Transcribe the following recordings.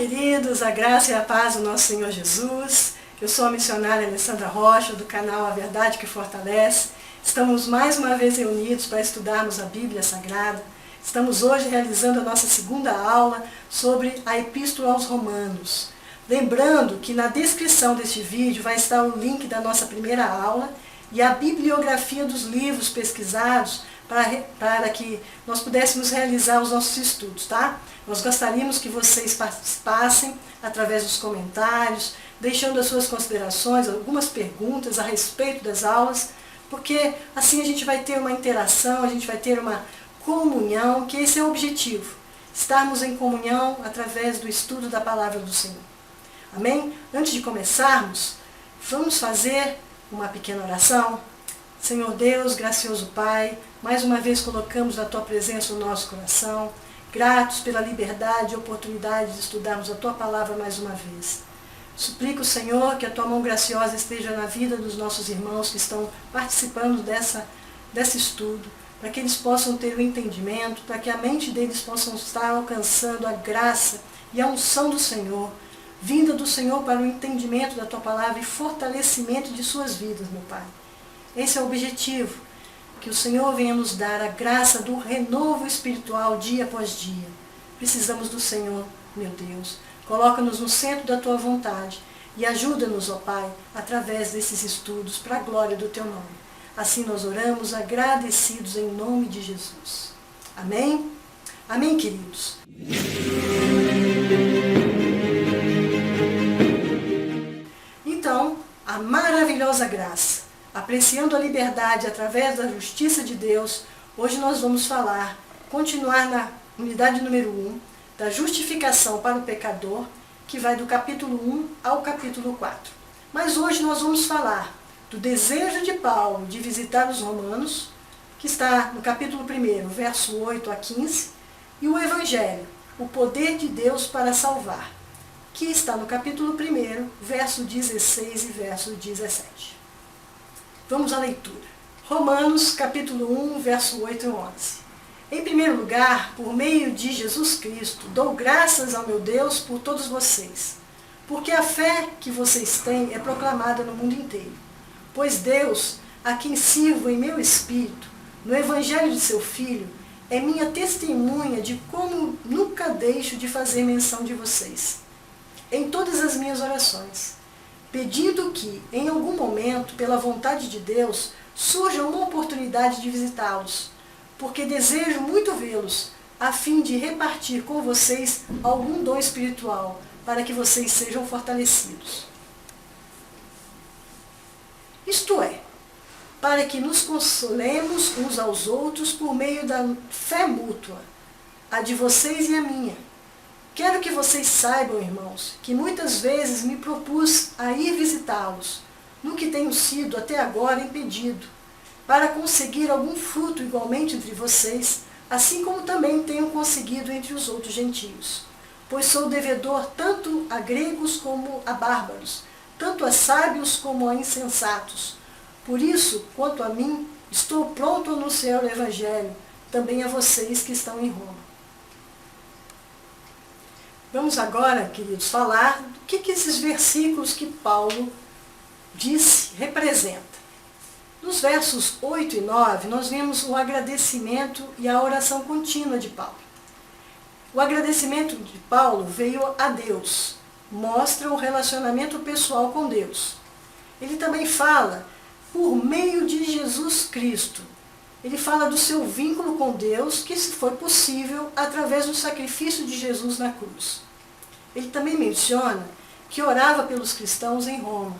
queridos, a graça e a paz do nosso Senhor Jesus. Eu sou a missionária Alessandra Rocha, do canal A Verdade que Fortalece. Estamos mais uma vez reunidos para estudarmos a Bíblia Sagrada. Estamos hoje realizando a nossa segunda aula sobre a Epístola aos Romanos. Lembrando que na descrição deste vídeo vai estar o link da nossa primeira aula e a bibliografia dos livros pesquisados para que nós pudéssemos realizar os nossos estudos, tá? Nós gostaríamos que vocês participassem através dos comentários, deixando as suas considerações, algumas perguntas a respeito das aulas, porque assim a gente vai ter uma interação, a gente vai ter uma comunhão, que esse é o objetivo, estarmos em comunhão através do estudo da Palavra do Senhor. Amém? Antes de começarmos, vamos fazer uma pequena oração. Senhor Deus, gracioso Pai, mais uma vez colocamos na Tua presença o nosso coração, gratos pela liberdade e oportunidade de estudarmos a Tua Palavra mais uma vez. Suplico, Senhor, que a Tua mão graciosa esteja na vida dos nossos irmãos que estão participando desse estudo, para que eles possam ter o entendimento, para que a mente deles possa estar alcançando a graça e a unção do Senhor, vinda do Senhor para o entendimento da Tua Palavra e fortalecimento de suas vidas, meu Pai. Esse é o objetivo, que o Senhor venha nos dar a graça do renovo espiritual dia após dia. Precisamos do Senhor, meu Deus. Coloca-nos no centro da Tua vontade e ajuda-nos, ó Pai, através desses estudos, para a glória do Teu nome. Assim nós oramos agradecidos em nome de Jesus. Amém? Amém, queridos? Então, a maravilhosa graça, apreciando a liberdade através da justiça de Deus, hoje nós vamos continuar na unidade número 1, da justificação para o pecador, que vai do capítulo 1 ao capítulo 4. Mas hoje nós vamos falar do desejo de Paulo de visitar os romanos, que está no capítulo 1, verso 8 a 15, e o Evangelho, o poder de Deus para salvar, que está no capítulo 1, verso 16 e verso 17. Vamos à leitura. Romanos, capítulo 1, verso 8 e 11. Em primeiro lugar, por meio de Jesus Cristo, dou graças ao meu Deus por todos vocês, porque a fé que vocês têm é proclamada no mundo inteiro. Pois Deus, a quem sirvo em meu espírito, no Evangelho de seu Filho, é minha testemunha de como nunca deixo de fazer menção de vocês, em todas as minhas orações, pedindo que, em algum momento, pela vontade de Deus, surja uma oportunidade de visitá-los, porque desejo muito vê-los, a fim de repartir com vocês algum dom espiritual, para que vocês sejam fortalecidos. Isto é, para que nos consolemos uns aos outros por meio da fé mútua, a de vocês e a minha. Quero que vocês saibam, irmãos, que muitas vezes me propus a ir visitá-los, no que tenho sido até agora impedido, para conseguir algum fruto igualmente entre vocês, assim como também tenho conseguido entre os outros gentios. Pois sou devedor tanto a gregos como a bárbaros, tanto a sábios como a insensatos. Por isso, quanto a mim, estou pronto a anunciar o Evangelho, também a vocês que estão em Roma. Vamos agora, queridos, falar do que esses versículos que Paulo disse representam. Nos versos 8 e 9, nós vemos o agradecimento e a oração contínua de Paulo. O agradecimento de Paulo veio a Deus, mostra o relacionamento pessoal com Deus. Ele também fala por meio de Jesus Cristo. Ele fala do seu vínculo com Deus, que foi possível através do sacrifício de Jesus na cruz. Ele também menciona que orava pelos cristãos em Roma,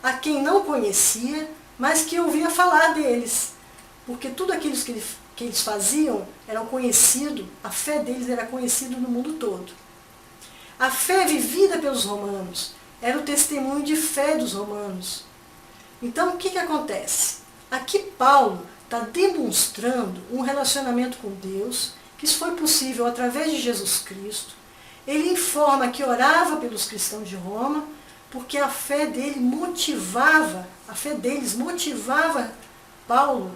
a quem não conhecia, mas que ouvia falar deles, porque tudo aquilo que eles faziam era conhecido, a fé deles era conhecida no mundo todo. A fé vivida pelos romanos era o testemunho de fé dos romanos. Então, o que acontece? Aqui Paulo está demonstrando um relacionamento com Deus, que isso foi possível através de Jesus Cristo. Ele informa que orava pelos cristãos de Roma, porque a fé deles motivava Paulo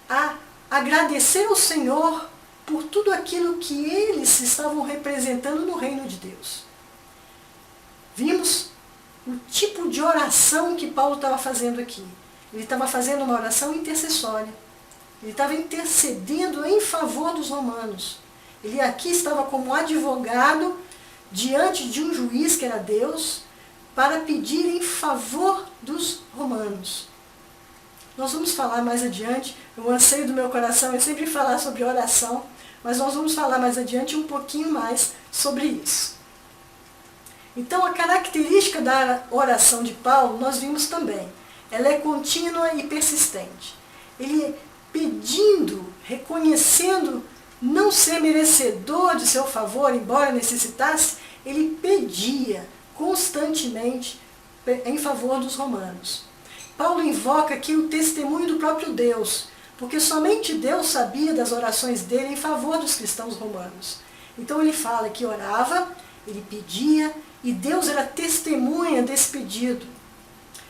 a agradecer ao Senhor por tudo aquilo que eles estavam representando no reino de Deus. vimos o tipo de oração que Paulo estava fazendo aqui. Ele estava fazendo uma oração intercessória. Ele estava intercedendo em favor dos romanos. Ele aqui estava como advogado diante de um juiz, que era Deus, para pedir em favor dos romanos. Nós vamos falar mais adiante, o anseio do meu coração é sempre falar sobre oração, mas nós vamos falar mais adiante um pouquinho mais sobre isso. Então, a característica da oração de Paulo, nós vimos também. Ela é contínua e persistente. Ele pedindo, reconhecendo não ser merecedor de seu favor, embora necessitasse, ele pedia constantemente em favor dos romanos. Paulo invoca aqui o testemunho do próprio Deus, porque somente Deus sabia das orações dele em favor dos cristãos romanos. Então ele fala que orava, ele pedia, e Deus era testemunha desse pedido.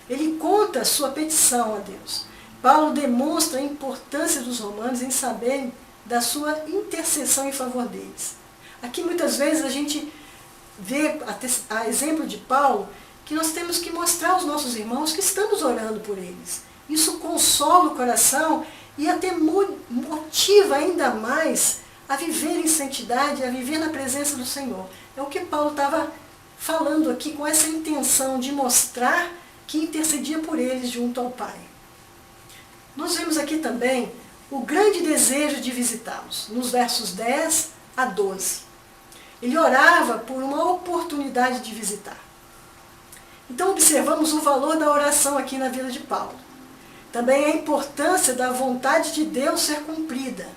Ele conta a sua petição a Deus. Paulo demonstra a importância dos romanos em saberem da sua intercessão em favor deles. Aqui muitas vezes a gente vê, a exemplo de Paulo, que nós temos que mostrar aos nossos irmãos que estamos orando por eles. Isso consola o coração e até motiva ainda mais a viver em santidade, a viver na presença do Senhor. É o que Paulo estava falando aqui com essa intenção de mostrar que intercedia por eles junto ao Pai. Nós vemos aqui também o grande desejo de visitá-los, nos versos 10 a 12. Ele orava por uma oportunidade de visitar. Então observamos o valor da oração aqui na vida de Paulo. Também a importância da vontade de Deus ser cumprida.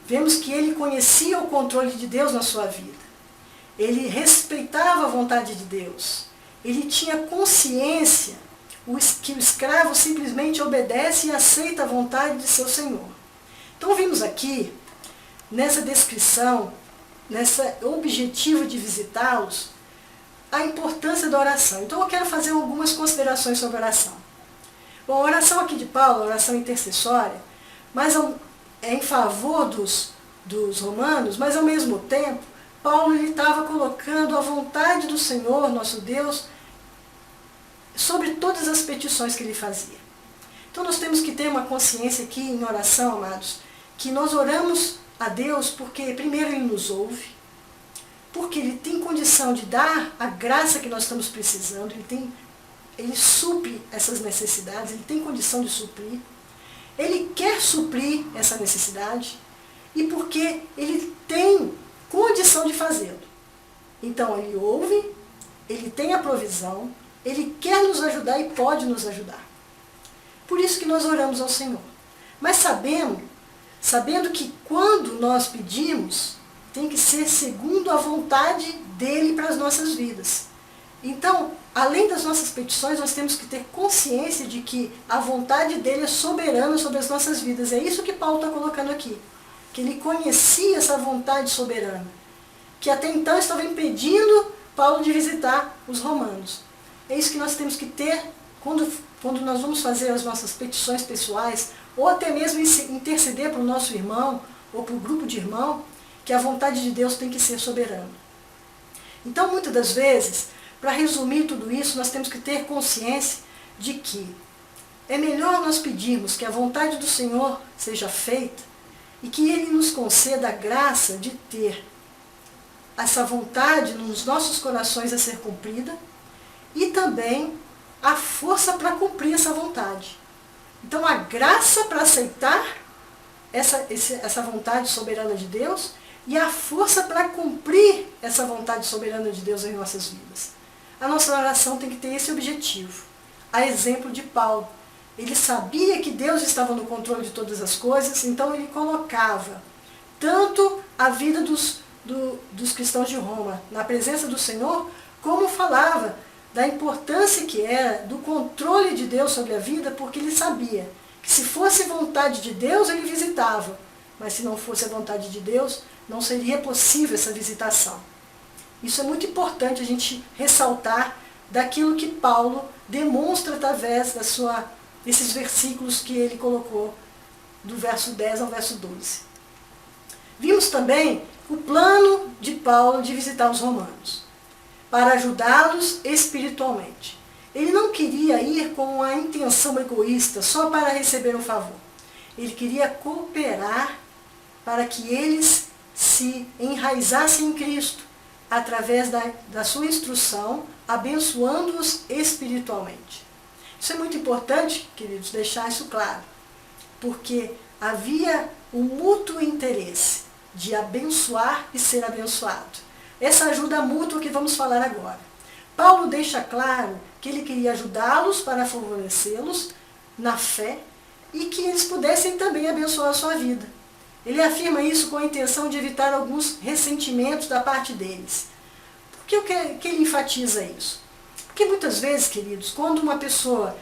Vemos que ele conhecia o controle de Deus na sua vida. Ele respeitava a vontade de Deus. Ele tinha consciência que o escravo simplesmente obedece e aceita a vontade de seu senhor. Então vimos aqui, nessa descrição, nesse objetivo de visitá-los, a importância da oração. Então eu quero fazer algumas considerações sobre a oração. Bom, a oração aqui de Paulo, a oração intercessória, mas é em favor dos romanos, mas ao mesmo tempo, Paulo estava colocando a vontade do Senhor, nosso Deus, sobre todas as petições que ele fazia. Então nós temos que ter uma consciência aqui em oração, amados, que nós oramos a Deus porque primeiro Ele nos ouve, porque Ele tem condição de dar a graça que nós estamos precisando, Ele supre essas necessidades, Ele tem condição de suprir, Ele quer suprir essa necessidade e porque Ele tem condição de fazê-lo. Então Ele ouve, Ele tem a provisão, Ele quer nos ajudar e pode nos ajudar. Por isso que nós oramos ao Senhor. Mas sabendo que quando nós pedimos, tem que ser segundo a vontade dEle para as nossas vidas. Então, além das nossas petições, nós temos que ter consciência de que a vontade dEle é soberana sobre as nossas vidas. É isso que Paulo está colocando aqui. Que ele conhecia essa vontade soberana. Que até então estava impedindo Paulo de visitar os romanos. É isso que nós temos que ter quando nós vamos fazer as nossas petições pessoais, ou até mesmo interceder para o nosso irmão, ou para o grupo de irmão, que a vontade de Deus tem que ser soberana. Então, muitas das vezes, para resumir tudo isso, nós temos que ter consciência de que é melhor nós pedirmos que a vontade do Senhor seja feita e que Ele nos conceda a graça de ter essa vontade nos nossos corações a ser cumprida e também a força para cumprir essa vontade. Então, a graça para aceitar essa vontade soberana de Deus e a força para cumprir essa vontade soberana de Deus em nossas vidas. A nossa oração tem que ter esse objetivo. A exemplo de Paulo. Ele sabia que Deus estava no controle de todas as coisas, então ele colocava tanto a vida dos cristãos de Roma na presença do Senhor, como falava da importância que era do controle de Deus sobre a vida, porque ele sabia que se fosse vontade de Deus, ele visitava. Mas se não fosse a vontade de Deus, não seria possível essa visitação. Isso é muito importante a gente ressaltar daquilo que Paulo demonstra através desses versículos que ele colocou, do verso 10 ao verso 12. Vimos também o plano de Paulo de visitar os romanos. para ajudá-los espiritualmente. Ele não queria ir com a intenção egoísta só para receber um favor. Ele queria cooperar para que eles se enraizassem em Cristo, através da sua instrução, abençoando-os espiritualmente. Isso é muito importante, queridos, deixar isso claro, porque havia um mútuo interesse de abençoar e ser abençoado. Essa ajuda mútua que vamos falar agora. Paulo deixa claro que ele queria ajudá-los para favorecê-los na fé e que eles pudessem também abençoar a sua vida. Ele afirma isso com a intenção de evitar alguns ressentimentos da parte deles. Por que ele enfatiza isso? Porque muitas vezes, queridos, quando uma pessoa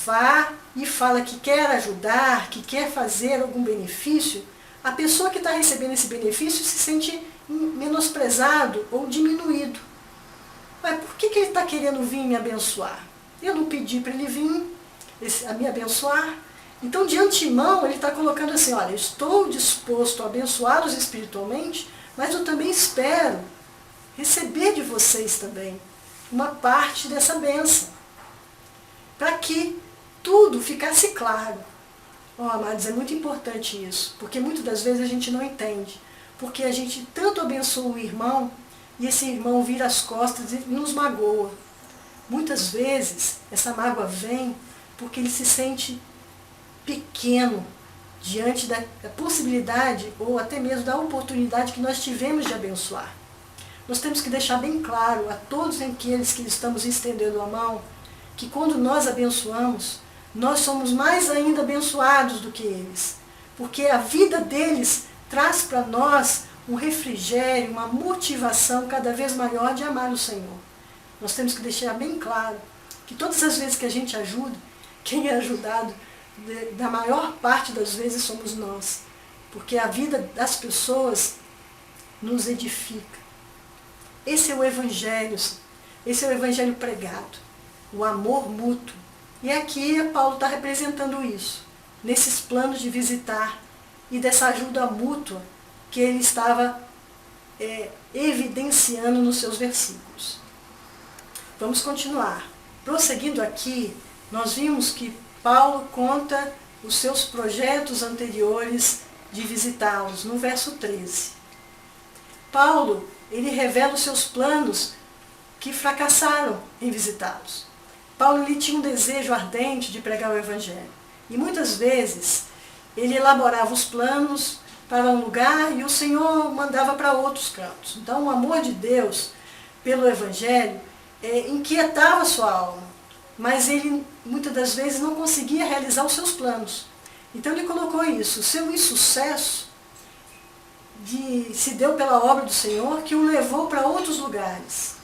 vá e fala que quer ajudar, que quer fazer algum benefício, a pessoa que está recebendo esse benefício se sente menosprezado ou diminuído. Mas por que ele está querendo vir me abençoar? Eu não pedi para ele vir a me abençoar. Então, de antemão, ele está colocando assim, olha, eu estou disposto a abençoá-los espiritualmente, mas eu também espero receber de vocês também uma parte dessa bênção, para que tudo ficasse claro. Amados, é muito importante isso, porque muitas das vezes a gente não entende, porque a gente tanto abençoa o irmão, e esse irmão vira as costas e nos magoa. Muitas vezes, essa mágoa vem porque ele se sente pequeno diante da possibilidade ou até mesmo da oportunidade que nós tivemos de abençoar. Nós temos que deixar bem claro a todos aqueles que estamos estendendo a mão, que quando nós abençoamos, nós somos mais ainda abençoados do que eles, porque a vida deles traz para nós um refrigério, uma motivação cada vez maior de amar o Senhor. Nós temos que deixar bem claro que todas as vezes que a gente ajuda, quem é ajudado, da maior parte das vezes somos nós, porque a vida das pessoas nos edifica. Esse é o Evangelho, esse é o Evangelho pregado, o amor mútuo. E aqui Paulo está representando isso, nesses planos de visitar e dessa ajuda mútua que ele estava evidenciando nos seus versículos. Vamos continuar. Prosseguindo aqui, nós vimos que Paulo conta os seus projetos anteriores de visitá-los, no verso 13. Paulo, ele revela os seus planos que fracassaram em visitá-los. Paulo ele tinha um desejo ardente de pregar o Evangelho. E muitas vezes ele elaborava os planos para um lugar e o Senhor mandava para outros cantos. Então o amor de Deus pelo Evangelho inquietava a sua alma, mas ele muitas das vezes não conseguia realizar os seus planos. Então ele colocou isso, o seu insucesso se deu pela obra do Senhor que o levou para outros lugares.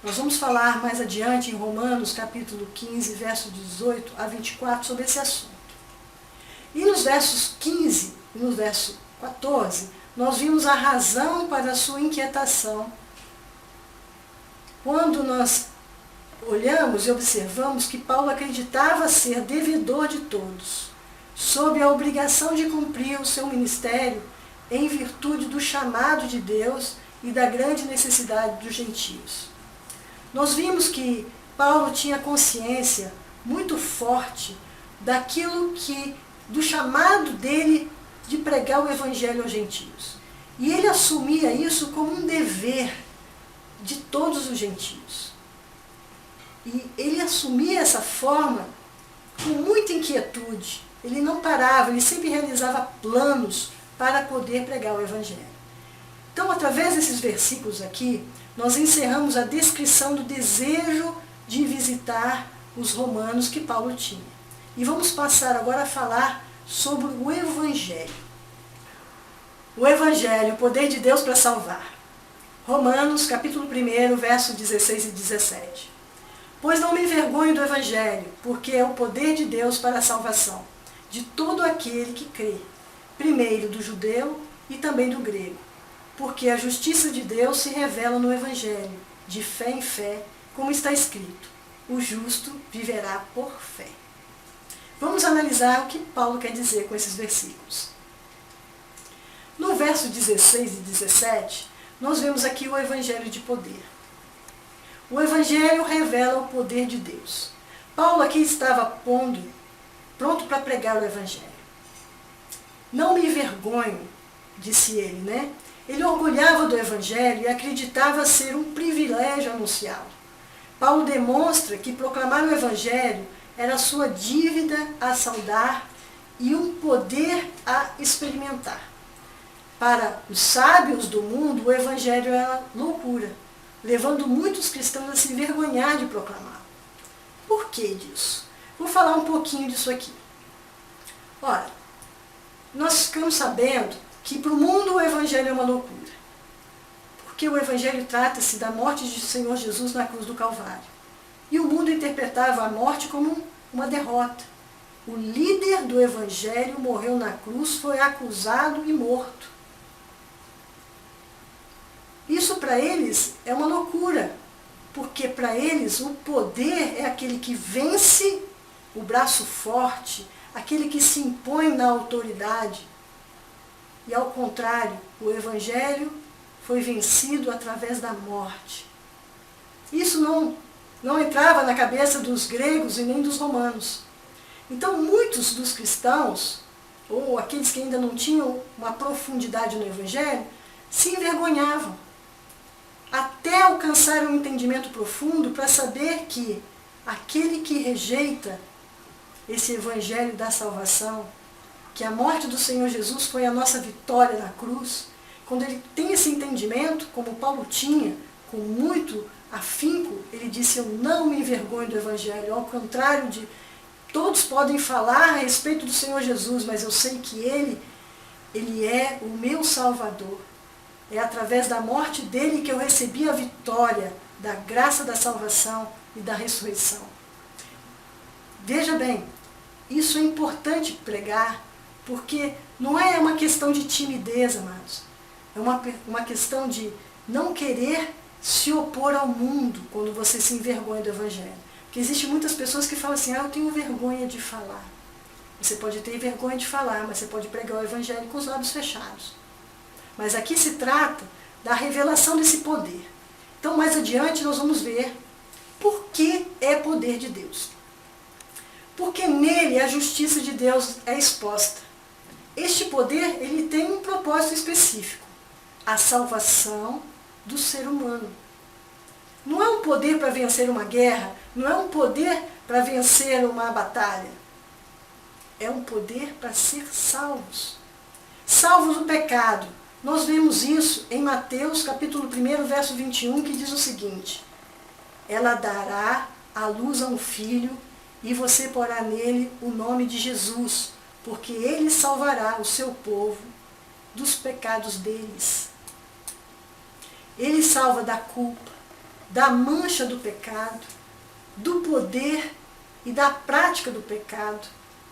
Nós vamos falar mais adiante em Romanos capítulo 15, verso 18 a 24 sobre esse assunto. E nos versos 15 e no verso 14, nós vimos a razão para a sua inquietação. Quando nós olhamos e observamos que Paulo acreditava ser devedor de todos, sob a obrigação de cumprir o seu ministério em virtude do chamado de Deus e da grande necessidade dos gentios. Nós vimos que Paulo tinha consciência muito forte do chamado dele de pregar o Evangelho aos gentios. E ele assumia isso como um dever de todos os gentios. E ele assumia essa forma com muita inquietude. Ele não parava, ele sempre realizava planos para poder pregar o Evangelho. Então, através desses versículos aqui, nós encerramos a descrição do desejo de visitar os romanos que Paulo tinha. E vamos passar agora a falar sobre o Evangelho. O Evangelho, o poder de Deus para salvar. Romanos, capítulo 1, versos 16 e 17. Pois não me envergonho do Evangelho, porque é o poder de Deus para a salvação de todo aquele que crê, primeiro do judeu e também do grego. Porque a justiça de Deus se revela no Evangelho, de fé em fé, como está escrito, o justo viverá por fé. Vamos analisar o que Paulo quer dizer com esses versículos. No verso 16 e 17, nós vemos aqui o Evangelho de poder. O Evangelho revela o poder de Deus. Paulo aqui estava pronto para pregar o Evangelho. Não me envergonho, disse ele, né? Ele orgulhava do Evangelho e acreditava ser um privilégio anunciá-lo. Paulo demonstra que proclamar o Evangelho era sua dívida a saldar e um poder a experimentar. Para os sábios do mundo, o Evangelho era loucura, levando muitos cristãos a se envergonhar de proclamar. Por que disso? Vou falar um pouquinho disso aqui. Ora, nós ficamos sabendo que para o mundo o Evangelho é uma loucura. Porque o Evangelho trata-se da morte de Senhor Jesus na cruz do Calvário. E o mundo interpretava a morte como uma derrota. O líder do Evangelho morreu na cruz, foi acusado e morto. Isso para eles é uma loucura, porque para eles o poder é aquele que vence o braço forte, aquele que se impõe na autoridade. E ao contrário, o Evangelho foi vencido através da morte. Isso não entrava na cabeça dos gregos e nem dos romanos. Então muitos dos cristãos, ou aqueles que ainda não tinham uma profundidade no Evangelho, se envergonhavam, até alcançar um entendimento profundo para saber que aquele que rejeita esse Evangelho da salvação, que a morte do Senhor Jesus foi a nossa vitória na cruz, quando ele tem esse entendimento, como Paulo tinha, com muito afinco, ele disse: eu não me envergonho do Evangelho, ao contrário de todos podem falar a respeito do Senhor Jesus, mas eu sei que Ele é o meu Salvador. É através da morte dele que eu recebi a vitória da graça da salvação e da ressurreição. Veja bem, isso é importante pregar, porque não é uma questão de timidez, amados. É uma questão de não querer se opor ao mundo quando você se envergonha do Evangelho. Porque existem muitas pessoas que falam assim: eu tenho vergonha de falar. Você pode ter vergonha de falar, mas você pode pregar o Evangelho com os lábios fechados. Mas aqui se trata da revelação desse poder. Então, mais adiante, nós vamos ver por que é poder de Deus. Porque nele a justiça de Deus é exposta. Este poder, ele tem um propósito específico: a salvação do ser humano. Não é um poder para vencer uma guerra, não é um poder para vencer uma batalha. É um poder para ser salvos. Salvos do pecado. Nós vemos isso em Mateus capítulo 1, verso 21, que diz o seguinte: ela dará à luz a um filho, e você porá nele o nome de Jesus, porque ele salvará o seu povo dos pecados deles. Ele salva da culpa, da mancha do pecado, do poder e da prática do pecado,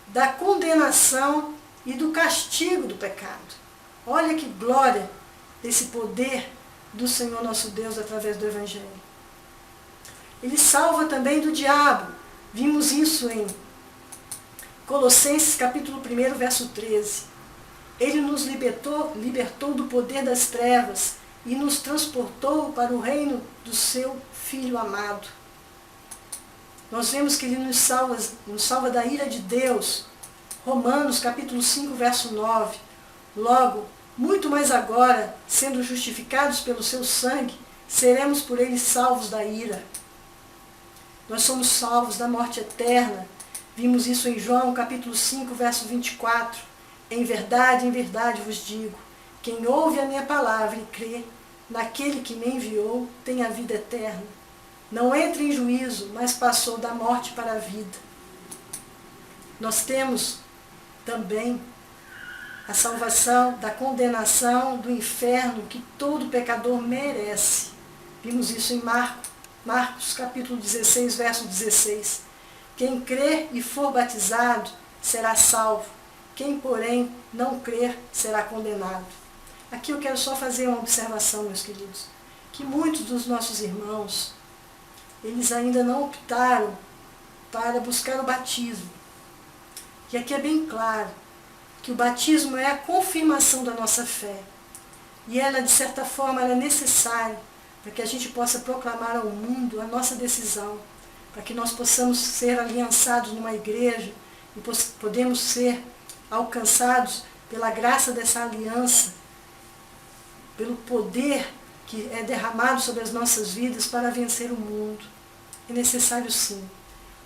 da condenação e do castigo do pecado. Olha que glória desse poder do Senhor nosso Deus através do Evangelho. Ele salva também do diabo. Vimos isso em Colossenses capítulo 1, verso 13. Ele nos libertou do poder das trevas e nos transportou para o reino do seu Filho amado. Nós vemos que ele nos salva da ira de Deus. Romanos capítulo 5, verso 9. Logo, muito mais agora, sendo justificados pelo seu sangue, seremos por ele salvos da ira. Nós somos salvos da morte eterna. Vimos isso em João capítulo 5, verso 24. Em verdade vos digo, quem ouve a minha palavra e crê naquele que me enviou, tem a vida eterna. Não entra em juízo, mas passou da morte para a vida. Nós temos também a salvação da condenação do inferno que todo pecador merece. Vimos isso em Marcos capítulo 16, verso 16. Quem crer e for batizado será salvo. Quem, porém, não crer será condenado. Aqui eu quero só fazer uma observação, meus queridos, que muitos dos nossos irmãos, eles ainda não optaram para buscar o batismo. E aqui é bem claro que o batismo é a confirmação da nossa fé. E ela, de certa forma, ela é necessária para que a gente possa proclamar ao mundo a nossa decisão, para que nós possamos ser aliançados numa igreja e podemos ser alcançados pela graça dessa aliança, pelo poder que é derramado sobre as nossas vidas para vencer o mundo. É necessário sim.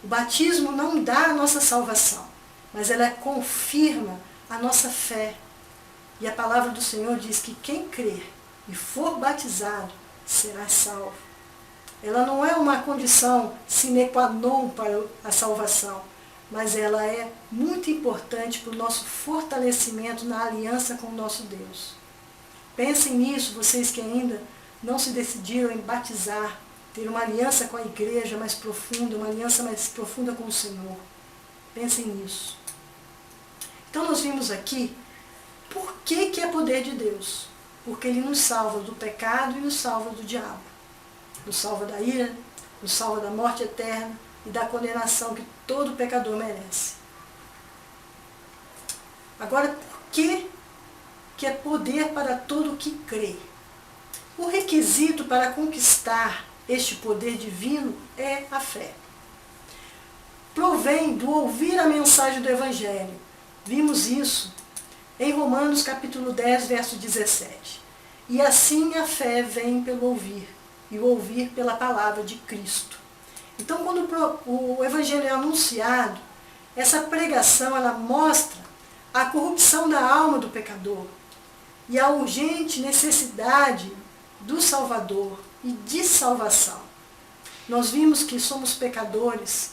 O batismo não dá a nossa salvação, mas ela confirma a nossa fé. E a palavra do Senhor diz que quem crer e for batizado será salvo. Ela não é uma condição sine qua non para a salvação, mas ela é muito importante para o nosso fortalecimento na aliança com o nosso Deus. Pensem nisso, vocês que ainda não se decidiram em batizar, ter uma aliança com a igreja mais profunda, uma aliança mais profunda com o Senhor. Pensem nisso. Então nós vimos aqui por que é poder de Deus. Porque Ele nos salva do pecado e nos salva do diabo. Nos salva da ira, nos salva da morte eterna e da condenação que todo pecador merece. Agora, por que é poder para todo o que crê? O requisito para conquistar este poder divino é a fé. Provém do ouvir a mensagem do Evangelho. Vimos isso em Romanos capítulo 10, verso 17. E assim a fé vem pelo ouvir, e o ouvir pela palavra de Cristo. Então, quando o Evangelho é anunciado, essa pregação ela mostra a corrupção da alma do pecador e a urgente necessidade do Salvador e de salvação. Nós vimos que somos pecadores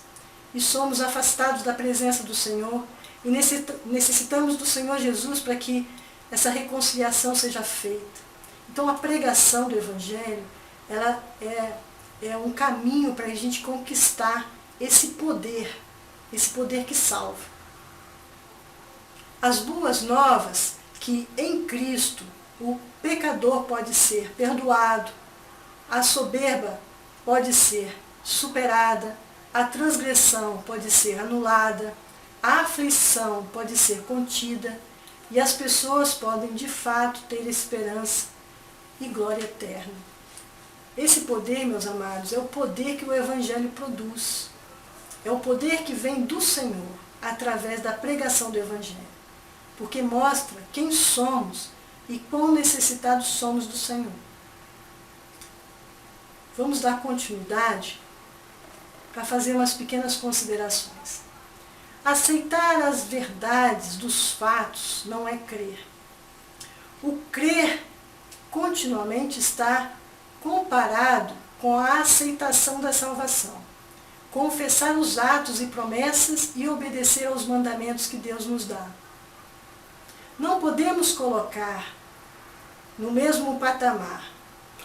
e somos afastados da presença do Senhor e necessitamos do Senhor Jesus para que essa reconciliação seja feita. Então a pregação do Evangelho ela é um caminho para a gente conquistar esse poder que salva. As boas novas que em Cristo o pecador pode ser perdoado, a soberba pode ser superada, a transgressão pode ser anulada, a aflição pode ser contida e as pessoas podem de fato ter esperança e glória eterna. Esse poder, meus amados, é o poder que o Evangelho produz. É o poder que vem do Senhor através da pregação do Evangelho. Porque mostra quem somos e quão necessitados somos do Senhor. Vamos dar continuidade para fazer umas pequenas considerações. Aceitar as verdades dos fatos não é crer. O crer continuamente está comparado com a aceitação da salvação. Confessar os atos e promessas e obedecer aos mandamentos que Deus nos dá. Não podemos colocar no mesmo patamar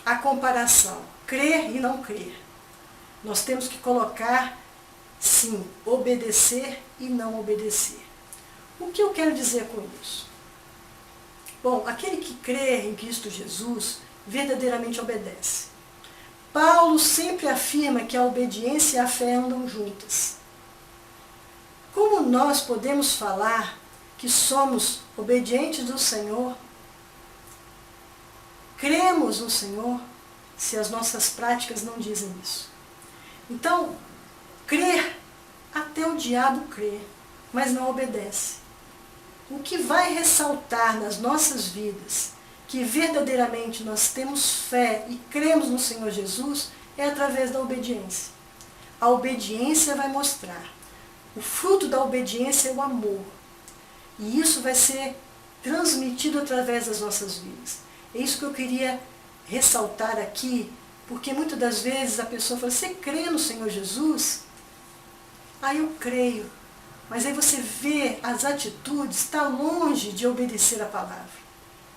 a comparação, crer e não crer. Nós temos que colocar, sim, obedecer e não obedecer. O que eu quero dizer com isso? Bom, aquele que crê em Cristo Jesus verdadeiramente obedece. Paulo sempre afirma que a obediência e a fé andam juntas. Como nós podemos falar que somos obedientes do Senhor, cremos no Senhor, se as nossas práticas não dizem isso? Então, crer, até o diabo crê, mas não obedece. O que vai ressaltar nas nossas vidas que verdadeiramente nós temos fé e cremos no Senhor Jesus é através da obediência. A obediência vai mostrar. O fruto da obediência é o amor. E isso vai ser transmitido através das nossas vidas. É isso que eu queria ressaltar aqui, porque muitas das vezes a pessoa fala, você crê no Senhor Jesus? Ah, eu creio. Mas aí você vê as atitudes, está longe de obedecer a palavra.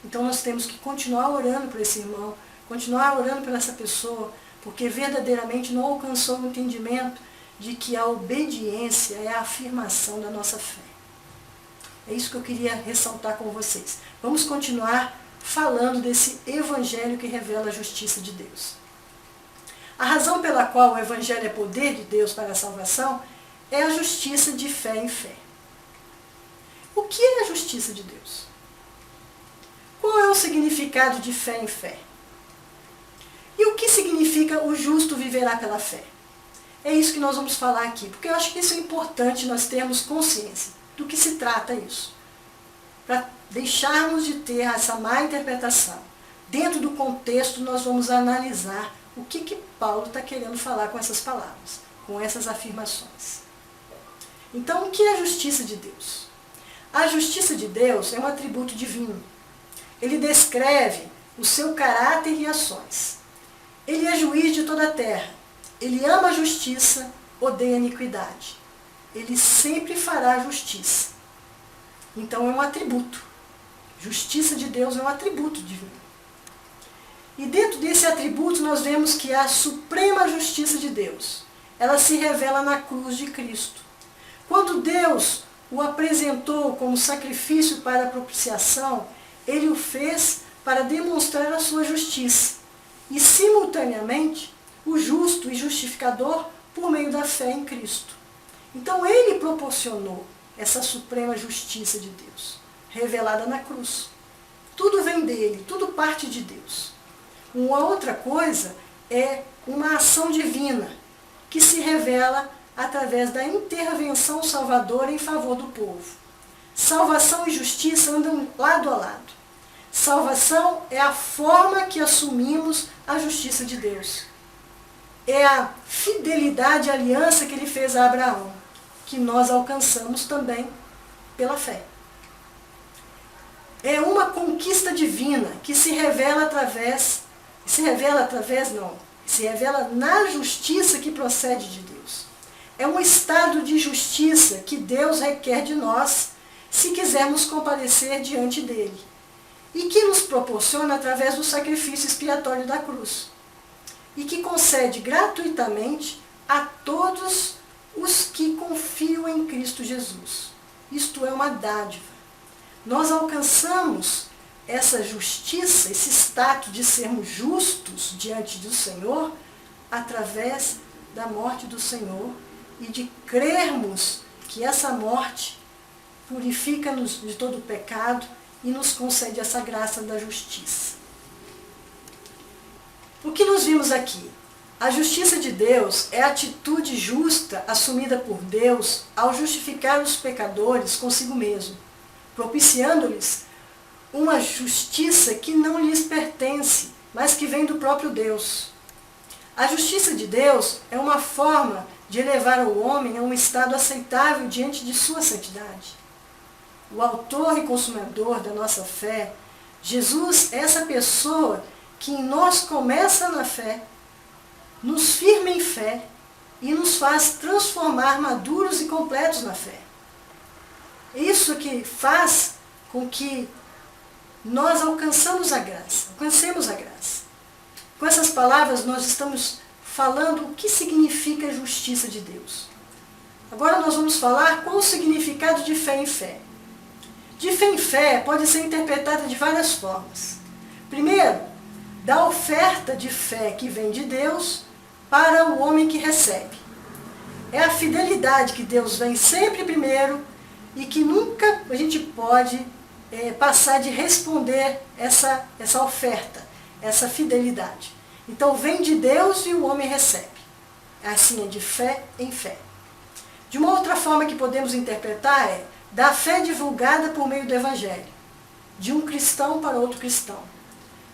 Então nós temos que continuar orando por esse irmão, continuar orando por essa pessoa, porque verdadeiramente não alcançou o entendimento de que a obediência é a afirmação da nossa fé. É isso que eu queria ressaltar com vocês. Vamos continuar falando desse Evangelho que revela a justiça de Deus. A razão pela qual o Evangelho é poder de Deus para a salvação é a justiça de fé em fé. O que é a justiça de Deus? Qual é o significado de fé em fé? E o que significa o justo viverá pela fé? É isso que nós vamos falar aqui, porque eu acho que isso é importante nós termos consciência do que se trata isso. Para deixarmos de ter essa má interpretação. Dentro do contexto nós vamos analisar o que Paulo está querendo falar com essas palavras, com essas afirmações. Então, o que é a justiça de Deus? A justiça de Deus é um atributo divino. Ele descreve o seu caráter e ações. Ele é juiz de toda a terra. Ele ama a justiça, odeia a iniquidade. Ele sempre fará justiça. Então é um atributo. Justiça de Deus é um atributo divino. E dentro desse atributo nós vemos que a suprema justiça de Deus, ela se revela na cruz de Cristo. Quando Deus o apresentou como sacrifício para a propiciação, ele o fez para demonstrar a sua justiça. E simultaneamente, o justo e justificador por meio da fé em Cristo. Então ele proporcionou essa suprema justiça de Deus, revelada na cruz. Tudo vem dele, tudo parte de Deus. Uma outra coisa é uma ação divina, que se revela através da intervenção salvadora em favor do povo. Salvação e justiça andam lado a lado. Salvação é a forma que assumimos a justiça de Deus. É a fidelidade e aliança que ele fez a Abraão, que nós alcançamos também pela fé. É uma conquista divina que se revela na justiça que procede de Deus. É um estado de justiça que Deus requer de nós, se quisermos comparecer diante dele, e que nos proporciona através do sacrifício expiatório da cruz, e que concede gratuitamente a todos os que confiam em Cristo Jesus. Isto é uma dádiva. Nós alcançamos essa justiça, esse status de sermos justos diante do Senhor, através da morte do Senhor e de crermos que essa morte purifica-nos de todo o pecado e nos concede essa graça da justiça. O que nós vimos aqui? A justiça de Deus é a atitude justa assumida por Deus ao justificar os pecadores consigo mesmo, propiciando-lhes uma justiça que não lhes pertence, mas que vem do próprio Deus. A justiça de Deus é uma forma de elevar o homem a um estado aceitável diante de sua santidade. O autor e consumador da nossa fé, Jesus, é essa pessoa que em nós começa na fé, nos firma em fé e nos faz transformar maduros e completos na fé. Isso que faz com que nós alcancemos a graça. Com essas palavras nós estamos falando o que significa a justiça de Deus. Agora nós vamos falar qual o significado de fé em fé. De fé em fé pode ser interpretada de várias formas. Primeiro, da oferta de fé que vem de Deus para o homem que recebe. É a fidelidade que Deus vem sempre primeiro e que nunca a gente pode passar de responder essa oferta, essa fidelidade. Então vem de Deus e o homem recebe. Assim é de fé em fé. De uma outra forma que podemos interpretar é da fé divulgada por meio do Evangelho, de um cristão para outro cristão.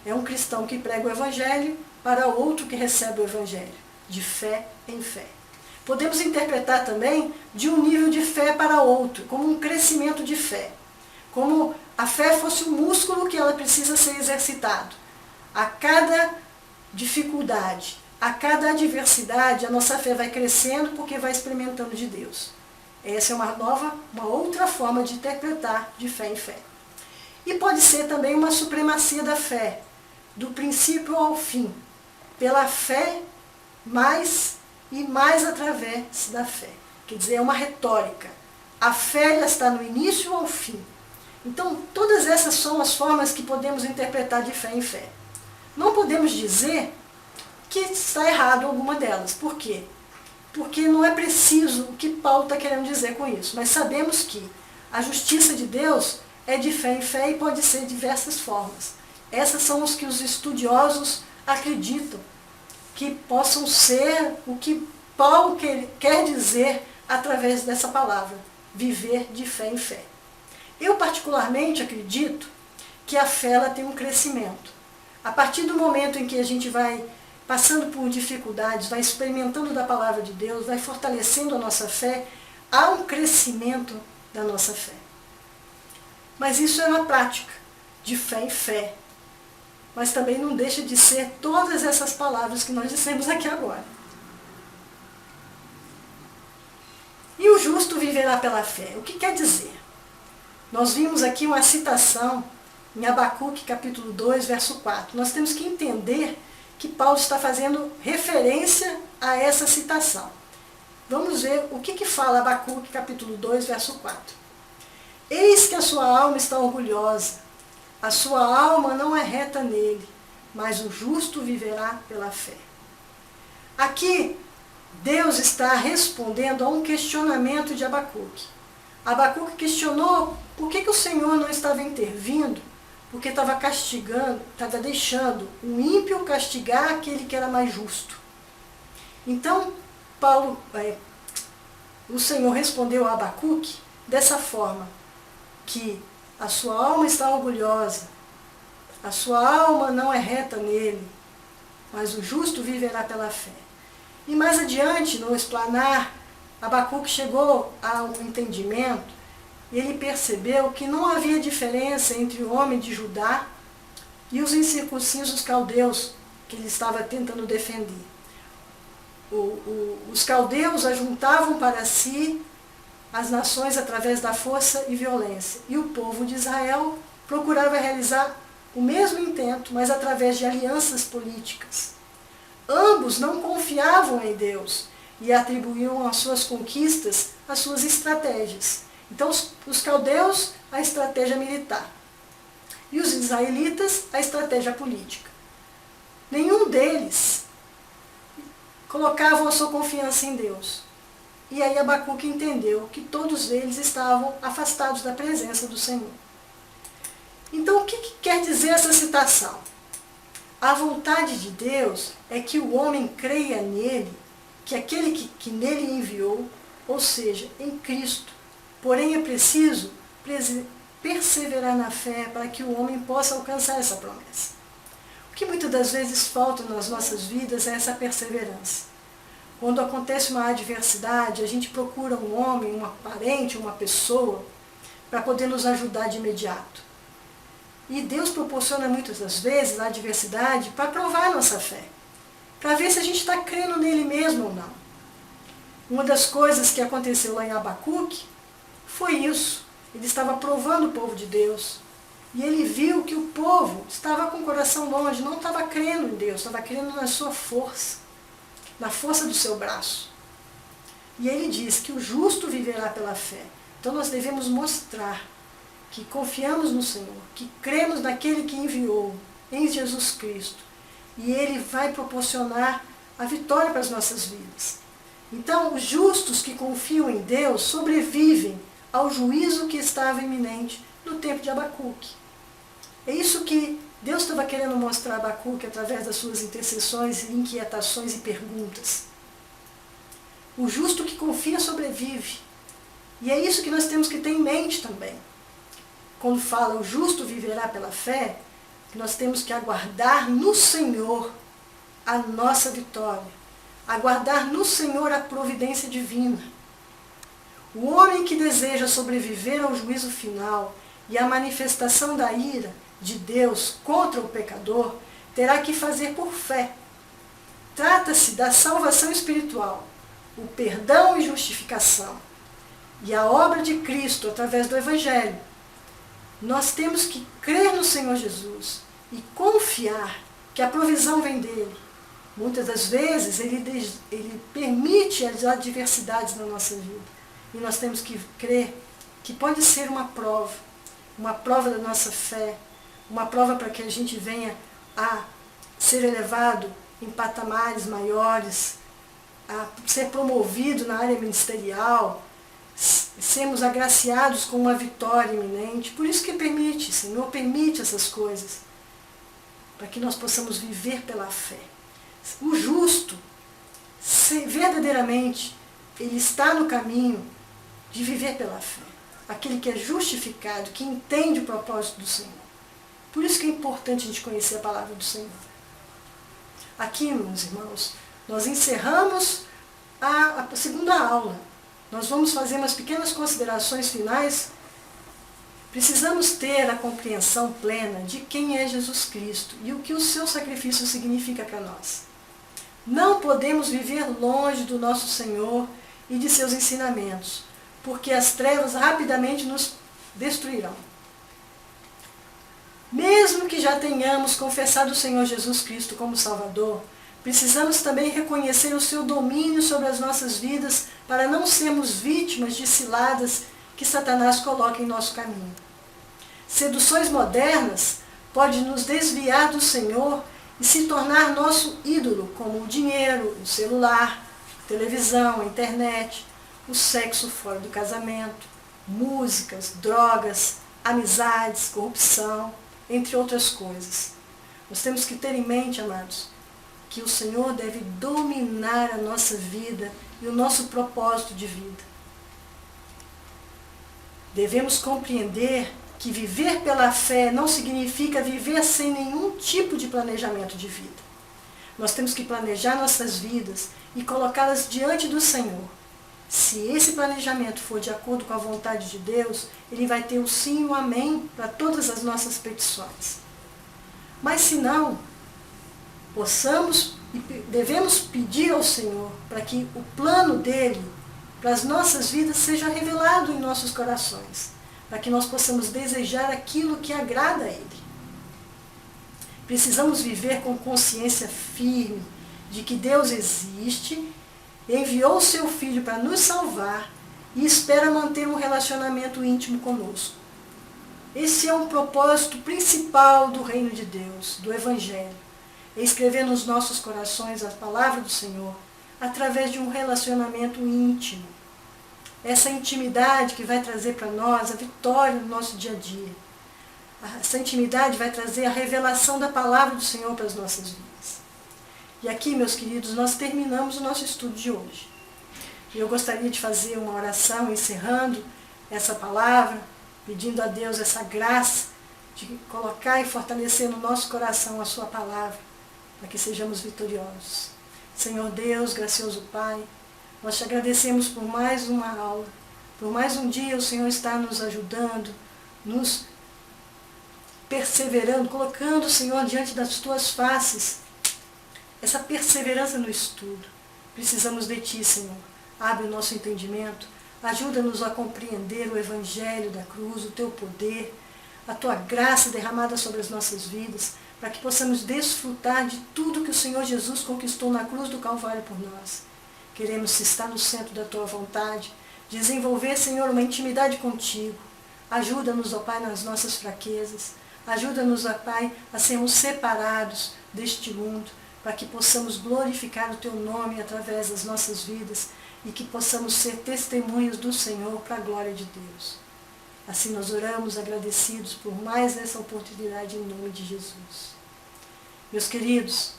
É um cristão que prega o Evangelho para outro que recebe o Evangelho, de fé em fé. Podemos interpretar também de um nível de fé para outro, como um crescimento de fé. Como a fé fosse um músculo que ela precisa ser exercitado. A cada dificuldade, a cada adversidade, a nossa fé vai crescendo porque vai experimentando de Deus. Essa é uma outra forma de interpretar de fé em fé. E pode ser também uma supremacia da fé, do princípio ao fim, pela fé mais e mais através da fé. Quer dizer, é uma retórica. A fé já está no início ao fim. Então, todas essas são as formas que podemos interpretar de fé em fé. Não podemos dizer que está errado alguma delas. Por quê? Porque não é preciso o que Paulo está querendo dizer com isso. Mas sabemos que a justiça de Deus é de fé em fé e pode ser de diversas formas. Essas são os que os estudiosos acreditam que possam ser o que Paulo quer dizer através dessa palavra, viver de fé em fé. Eu particularmente acredito que a fé ela tem um crescimento. A partir do momento em que a gente vai passando por dificuldades, vai experimentando da palavra de Deus, vai fortalecendo a nossa fé, há um crescimento da nossa fé. Mas isso é na prática, de fé em fé. Mas também não deixa de ser todas essas palavras que nós dissemos aqui agora. E o justo viverá pela fé. O que quer dizer? Nós vimos aqui uma citação em Abacuque, capítulo 2, verso 4. Nós temos que entender que Paulo está fazendo referência a essa citação. Vamos ver o que fala Abacuque, capítulo 2, verso 4. Eis que a sua alma está orgulhosa, a sua alma não é reta nele, mas o justo viverá pela fé. Aqui, Deus está respondendo a um questionamento de Abacuque. Abacuque questionou por que o Senhor não estava intervindo, porque estava castigando, estava deixando o ímpio castigar aquele que era mais justo. Então, o Senhor respondeu a Abacuque dessa forma, que a sua alma está orgulhosa, a sua alma não é reta nele, mas o justo viverá pela fé. E mais adiante, no explanar, Abacuque chegou ao entendimento e ele percebeu que não havia diferença entre o homem de Judá e os incircuncisos caldeus que ele estava tentando defender. Os caldeus ajuntavam para si as nações através da força e violência. E o povo de Israel procurava realizar o mesmo intento, mas através de alianças políticas. Ambos não confiavam em Deus e atribuíam às suas conquistas as suas estratégias. Então, os caldeus, a estratégia militar. E os israelitas, a estratégia política. Nenhum deles colocavam a sua confiança em Deus. E aí Abacuque entendeu que todos eles estavam afastados da presença do Senhor. Então, o que quer dizer essa citação? A vontade de Deus é que o homem creia nele, que aquele que nele enviou, ou seja, em Cristo. Porém, é preciso perseverar na fé para que o homem possa alcançar essa promessa. O que muitas das vezes falta nas nossas vidas é essa perseverança. Quando acontece uma adversidade, a gente procura um homem, um parente, uma pessoa, para poder nos ajudar de imediato. E Deus proporciona muitas das vezes a adversidade para provar a nossa fé, para ver se a gente está crendo nele mesmo ou não. Uma das coisas que aconteceu lá em Abacuque foi isso. Ele estava provando o povo de Deus. E ele viu que o povo estava com o coração longe, não estava crendo em Deus, estava crendo na sua força, na força do seu braço. E ele diz que o justo viverá pela fé. Então nós devemos mostrar que confiamos no Senhor, que cremos naquele que enviou, em Jesus Cristo. E ele vai proporcionar a vitória para as nossas vidas. Então, os justos que confiam em Deus sobrevivem ao juízo que estava iminente no tempo de Abacuque. É isso que Deus estava querendo mostrar a Abacuque através das suas intercessões, inquietações e perguntas. O justo que confia sobrevive. E é isso que nós temos que ter em mente também. Quando fala o justo viverá pela fé, nós temos que aguardar no Senhor a nossa vitória. Aguardar no Senhor a providência divina. O homem que deseja sobreviver ao juízo final e à manifestação da ira de Deus contra o pecador, terá que fazer por fé. Trata-se da salvação espiritual, o perdão e justificação, e a obra de Cristo através do Evangelho. Nós temos que crer no Senhor Jesus e confiar que a provisão vem dele. Muitas das vezes ele permite as adversidades na nossa vida. E nós temos que crer que pode ser uma prova da nossa fé, uma prova para que a gente venha a ser elevado em patamares maiores, a ser promovido na área ministerial, sermos agraciados com uma vitória iminente. Por isso que permite, Senhor, permite essas coisas, para que nós possamos viver pela fé. O justo, verdadeiramente, ele está no caminho de viver pela fé. Aquele que é justificado, que entende o propósito do Senhor. Por isso que é importante a gente conhecer a palavra do Senhor. Aqui, meus irmãos, nós encerramos a segunda aula. Nós vamos fazer umas pequenas considerações finais. Precisamos ter a compreensão plena de quem é Jesus Cristo e o que o seu sacrifício significa para nós. Não podemos viver longe do nosso Senhor e de seus ensinamentos, porque as trevas rapidamente nos destruirão. Mesmo que já tenhamos confessado o Senhor Jesus Cristo como Salvador, precisamos também reconhecer o seu domínio sobre as nossas vidas para não sermos vítimas de ciladas que Satanás coloca em nosso caminho. Seduções modernas podem nos desviar do Senhor e se tornar nosso ídolo, como o dinheiro, o celular, a televisão, a internet, o sexo fora do casamento, músicas, drogas, amizades, corrupção, entre outras coisas. Nós temos que ter em mente, amados, que o Senhor deve dominar a nossa vida e o nosso propósito de vida. Devemos compreender que viver pela fé não significa viver sem nenhum tipo de planejamento de vida. Nós temos que planejar nossas vidas e colocá-las diante do Senhor. Se esse planejamento for de acordo com a vontade de Deus, Ele vai ter o sim e o amém para todas as nossas petições. Mas se não, possamos e devemos pedir ao Senhor para que o plano dEle para as nossas vidas seja revelado em nossos corações, para que nós possamos desejar aquilo que agrada a Ele. Precisamos viver com consciência firme de que Deus existe, enviou o seu Filho para nos salvar e espera manter um relacionamento íntimo conosco. Esse é um propósito principal do reino de Deus, do Evangelho. É escrever nos nossos corações a palavra do Senhor através de um relacionamento íntimo. Essa intimidade que vai trazer para nós a vitória no nosso dia a dia. Essa intimidade vai trazer a revelação da palavra do Senhor para as nossas vidas. E aqui, meus queridos, nós terminamos o nosso estudo de hoje. E eu gostaria de fazer uma oração encerrando essa palavra, pedindo a Deus essa graça de colocar e fortalecer no nosso coração a sua palavra, para que sejamos vitoriosos. Senhor Deus, gracioso Pai, nós te agradecemos por mais uma aula, por mais um dia o Senhor está nos ajudando, nos perseverando, colocando o Senhor diante das tuas faces, essa perseverança no estudo. Precisamos de Ti, Senhor. Abre o nosso entendimento, ajuda-nos a compreender o Evangelho da cruz, o Teu poder, a Tua graça derramada sobre as nossas vidas, para que possamos desfrutar de tudo que o Senhor Jesus conquistou na cruz do Calvário por nós. Queremos estar no centro da Tua vontade, desenvolver, Senhor, uma intimidade contigo. Ajuda-nos, ó Pai, nas nossas fraquezas. Ajuda-nos, ó Pai, a sermos separados deste mundo, para que possamos glorificar o Teu nome através das nossas vidas e que possamos ser testemunhas do Senhor para a glória de Deus. Assim nós oramos agradecidos por mais essa oportunidade em nome de Jesus. Meus queridos,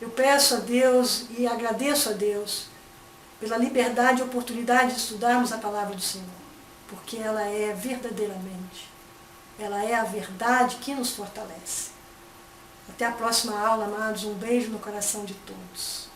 eu peço a Deus e agradeço a Deus pela liberdade e oportunidade de estudarmos a palavra do Senhor, porque ela é verdadeiramente, ela é a verdade que nos fortalece. Até a próxima aula, amados. Um beijo no coração de todos.